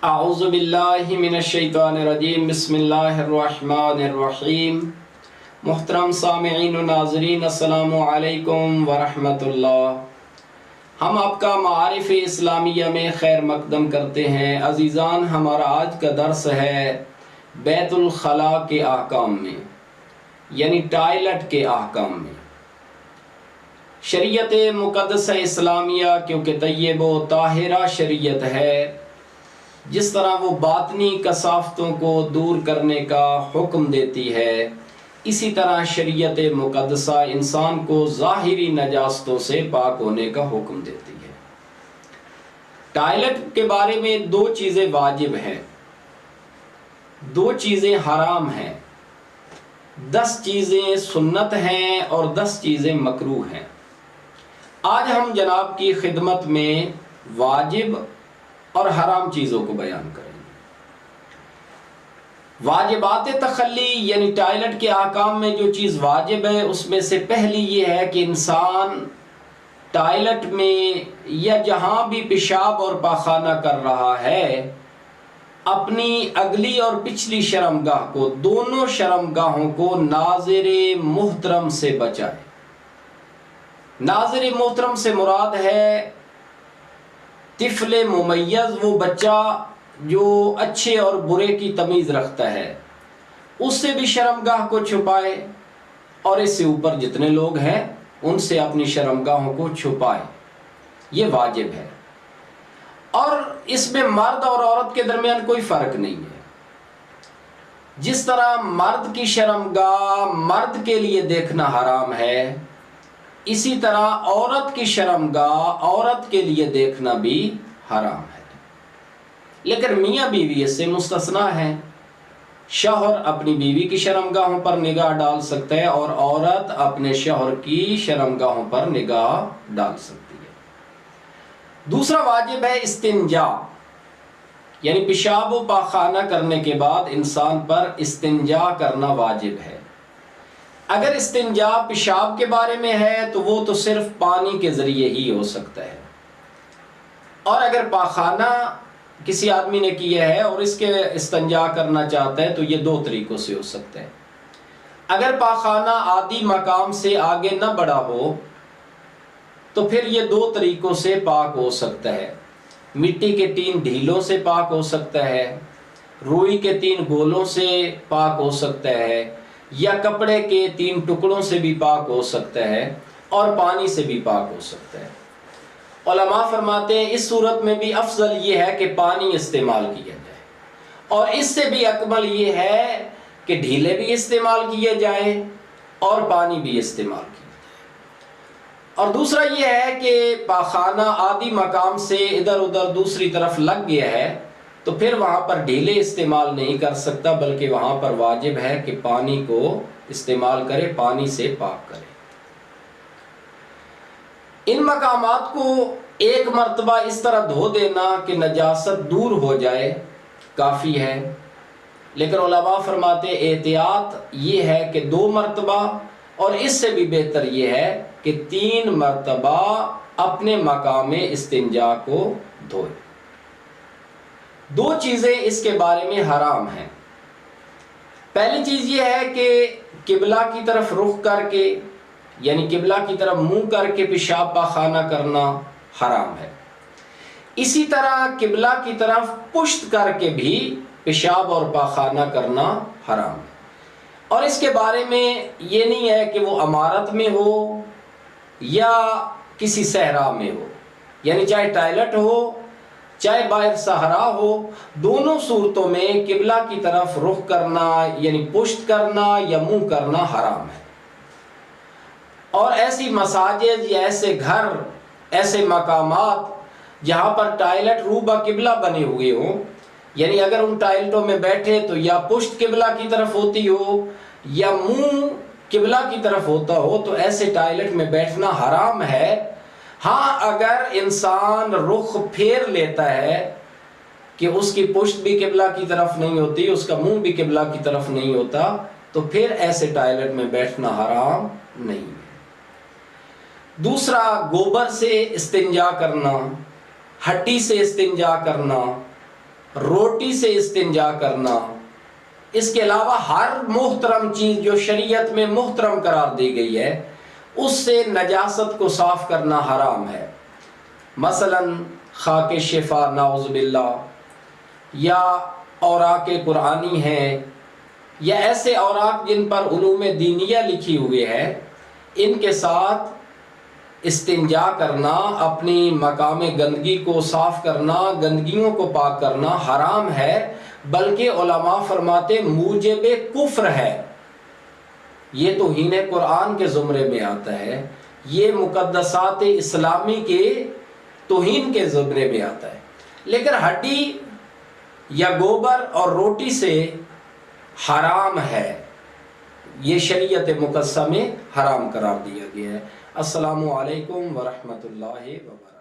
اعوذ باللہ من الشیطان الرجیم، بسم اللہ الرحمن الرحیم۔ محترم سامعین و ناظرین، السلام علیکم ورحمۃ اللہ۔ ہم آپ کا معارف اسلامیہ میں خیر مقدم کرتے ہیں۔ عزیزان، ہمارا آج کا درس ہے بیت الخلاء کے احکام میں، یعنی ٹائلٹ کے احکام میں۔ شریعت مقدس اسلامیہ کیونکہ طیب و طاہرہ شریعت ہے، جس طرح وہ باطنی کثافتوں کو دور کرنے کا حکم دیتی ہے، اسی طرح شریعت مقدسہ انسان کو ظاہری نجاستوں سے پاک ہونے کا حکم دیتی ہے۔ ٹائلٹ کے بارے میں دو چیزیں واجب ہیں، دو چیزیں حرام ہیں، 10 چیزیں سنت ہیں اور 10 چیزیں مکروہ ہیں۔ آج ہم جناب کی خدمت میں واجب اور حرام چیزوں کو بیان کریں گے۔ واجبات تخلی یعنی ٹائلٹ کے احکام میں جو چیز واجب ہے، اس میں سے پہلی یہ ہے کہ انسان ٹائلٹ میں یا جہاں بھی پیشاب اور پاخانہ کر رہا ہے، اپنی اگلی اور پچھلی شرمگاہ کو، دونوں شرمگاہوں کو ناظر محترم سے بچائے۔ ناظر محترم سے مراد ہے طفل ممیز، وہ بچہ جو اچھے اور برے کی تمیز رکھتا ہے، اس سے بھی شرمگاہ کو چھپائے، اور اس سے اوپر جتنے لوگ ہیں ان سے اپنی شرمگاہوں کو چھپائے، یہ واجب ہے۔ اور اس میں مرد اور عورت کے درمیان کوئی فرق نہیں ہے۔ جس طرح مرد کی شرمگاہ مرد کے لیے دیکھنا حرام ہے، اسی طرح عورت کی شرمگاہ عورت کے لیے دیکھنا بھی حرام ہے۔ لیکن میاں بیوی اس سے مستثنا ہے۔ شوہر اپنی بیوی کی شرمگاہوں پر نگاہ ڈال سکتا ہے اور عورت اپنے شوہر کی شرمگاہوں پر نگاہ ڈال سکتی ہے۔ دوسرا واجب ہے استنجا، یعنی پیشاب و پاخانہ کرنے کے بعد انسان پر استنجا کرنا واجب ہے۔ اگر استنجا پیشاب کے بارے میں ہے تو وہ تو صرف پانی کے ذریعے ہی ہو سکتا ہے، اور اگر پاخانہ کسی آدمی نے کیا ہے اور اس کے استنجا کرنا چاہتا ہے تو یہ 2 طریقوں سے ہو سکتا ہے۔ اگر پاخانہ عادی مقام سے آگے نہ بڑھا ہو تو پھر یہ 2 طریقوں سے پاک ہو سکتا ہے۔ مٹی کے 3 ڈھیلوں سے پاک ہو سکتا ہے، روئی کے 3 گولوں سے پاک ہو سکتا ہے، یا کپڑے کے 3 ٹکڑوں سے بھی پاک ہو سکتا ہے، اور پانی سے بھی پاک ہو سکتا ہے۔ علماء فرماتے ہیں اس صورت میں بھی افضل یہ ہے کہ پانی استعمال کیا جائے، اور اس سے بھی اکمل یہ ہے کہ ڈھیلے بھی استعمال کیے جائیں اور پانی بھی استعمال کیا جائے۔ اور دوسرا یہ ہے کہ پاخانہ عادی مقام سے ادھر ادھر دوسری طرف لگ گیا ہے تو پھر وہاں پر ڈھیلے استعمال نہیں کر سکتا، بلکہ وہاں پر واجب ہے کہ پانی کو استعمال کرے، پانی سے پاک کرے۔ ان مقامات کو ایک مرتبہ اس طرح دھو دینا کہ نجاست دور ہو جائے کافی ہے، لیکن علماء فرماتے احتیاط یہ ہے کہ 2 مرتبہ، اور اس سے بھی بہتر یہ ہے کہ 3 مرتبہ اپنے مقام استنجا کو دھوئے۔ 2 چیزیں اس کے بارے میں حرام ہیں۔ پہلی چیز یہ ہے کہ قبلہ کی طرف رخ کر کے، یعنی قبلہ کی طرف منہ کر کے پیشاب پاخانہ کرنا حرام ہے۔ اسی طرح قبلہ کی طرف پشت کر کے بھی پیشاب اور پاخانہ کرنا حرام ہے۔ اور اس کے بارے میں یہ نہیں ہے کہ وہ عمارت میں ہو یا کسی صحرا میں ہو، یعنی چاہے ٹائلٹ ہو چاہے باہر صحرا ہو، دونوں صورتوں میں قبلہ کی طرف رخ کرنا یعنی پشت کرنا یا منہ کرنا حرام ہے۔ اور ایسی مساجد یا ایسے گھر، ایسے مقامات جہاں پر ٹائلٹ رو قبلہ بنے ہوئے ہوں، یعنی اگر ان ٹائلٹوں میں بیٹھے تو یا پشت قبلہ کی طرف ہوتی ہو یا منہ قبلہ کی طرف ہوتا ہو، تو ایسے ٹائلٹ میں بیٹھنا حرام ہے۔ ہاں، اگر انسان رخ پھیر لیتا ہے کہ اس کی پشت بھی قبلہ کی طرف نہیں ہوتی، اس کا منہ بھی قبلہ کی طرف نہیں ہوتا، تو پھر ایسے ٹائلٹ میں بیٹھنا حرام نہیں ہے۔ دوسرا، گوبر سے استنجا کرنا، ہڈی سے استنجا کرنا، روٹی سے استنجا کرنا، اس کے علاوہ ہر محترم چیز جو شریعت میں محترم قرار دی گئی ہے اس سے نجاست کو صاف کرنا حرام ہے۔ مثلا خاک شفا نعوذ باللہ، یا اوراق قرآنی ہیں، یا ایسے اوراق جن پر علوم دینیہ لکھی ہوئی ہے، ان کے ساتھ استنجا کرنا، اپنی مقام گندگی کو صاف کرنا، گندگیوں کو پاک کرنا حرام ہے، بلکہ علماء فرماتے موجب کفر ہے۔ یہ توہین قرآن کے زمرے میں آتا ہے، یہ مقدسات اسلامی کے توہین کے زمرے میں آتا ہے۔ لیکن ہڈی یا گوبر اور روٹی سے حرام ہے، یہ شریعت مقدسہ میں حرام قرار دیا گیا ہے۔ السلام علیکم ورحمۃ اللہ وبرکاتہ۔